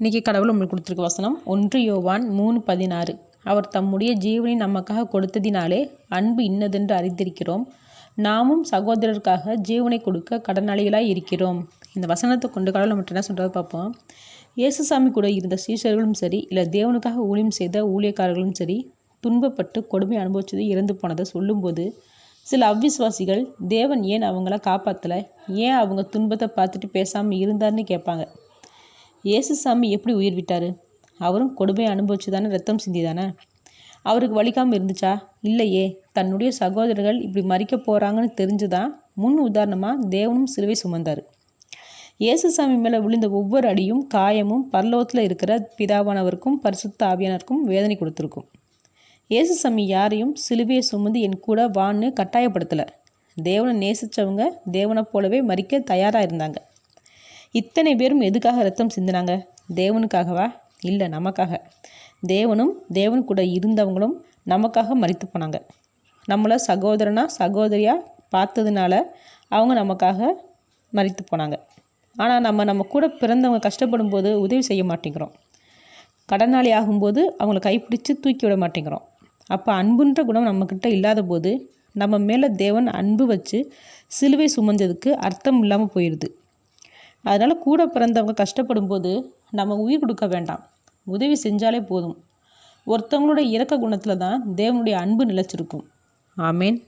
இன்றைக்கி கடவுள் உங்களுக்கு கொடுத்துருக்க வசனம் 1 யோவான் 3:16. அவர் தம்முடைய ஜீவனை நமக்காக கொடுத்ததினாலே அன்பு இன்னதென்று அறிந்திருக்கிறோம். நாமும் சகோதரருக்காக ஜீவனை கொடுக்க கடனாளிகளாய் இருக்கிறோம். இந்த வசனத்தை கொண்டு கடவுள் நம்மகிட்ட என்ன சொல்கிறத பார்ப்போம். இயேசுசாமி கூட இருந்த சீஷர்களும் சரி, இல்லை தேவனுக்காக ஊழியம் செய்த ஊழியக்காரர்களும் சரி, துன்பப்பட்டு கொடுமை அனுபவிச்சது இறந்து போனதை சொல்லும்போது சில அவ்விசுவாசிகள் தேவன் ஏன் அவங்கள காப்பாற்றலை, ஏன் அவங்க துன்பத்தை பார்த்துட்டு பேசாமல் இருந்தார்னு கேட்பாங்க. இயேசுசாமி எப்படி உயிர் விட்டார்? அவரும் கொடுமையை அனுபவிச்சு தானே, ரத்தம் சிந்தி தானே. அவருக்கு வலிக்காமல் இருந்துச்சா? இல்லையே. தன்னுடைய சகோதரர்கள் இப்படி மறிக்க போகிறாங்கன்னு தெரிஞ்சுதான் முன் உதாரணமாக தேவனும் சிலுவை சுமந்தார். இயேசுசாமி மேலே விழுந்த ஒவ்வொரு அடியும் காயமும் பரலோகத்தில் இருக்கிற பிதாவானவருக்கும் பரிசுத்த ஆவியானவருக்கும் வேதனை கொடுத்துருக்கும். இயேசுசாமி யாரையும் சிலுவையை சுமந்து என் கூட வான்னு கட்டாயப்படுத்தலை. தேவனை நேசித்தவங்க தேவனை போலவே மறிக்க தயாராக இருந்தாங்க. இத்தனை பேரும் எதுக்காக ரத்தம் சிந்தினாங்க? தேவனுக்காகவா? இல்லை, நமக்காக. தேவனும் தேவன் கூட இருந்தவங்களும் நமக்காக மரித்து போனாங்க. நம்மளை சகோதரியாக பார்த்ததுனால அவங்க நமக்காக மரித்து போனாங்க. ஆனால் நம்ம கூட பிறந்தவங்க கஷ்டப்படும் போது உதவி செய்ய மாட்டேங்கிறோம். கடனாளி ஆகும்போது அவங்கள கைப்பிடிச்சு தூக்கி விட மாட்டேங்கிறோம். அப்போ அன்புன்ற குணம் நம்மக்கிட்ட இல்லாத போது நம்ம மேலே தேவன் அன்பு வச்சு சிலுவை சுமந்ததுக்கு அர்த்தம் இல்லாமல் போயிடுது. அதனால் கூட பிறந்தவங்க கஷ்டப்படும் போது நம்ம உயிர் கொடுக்க வேண்டாம், உதவி செஞ்சாலே போதும். ஒருத்தவங்களோட இரக்க குணத்தில் தான் தேவனுடைய அன்பு நிலைச்சிருக்கும். ஆமேன்.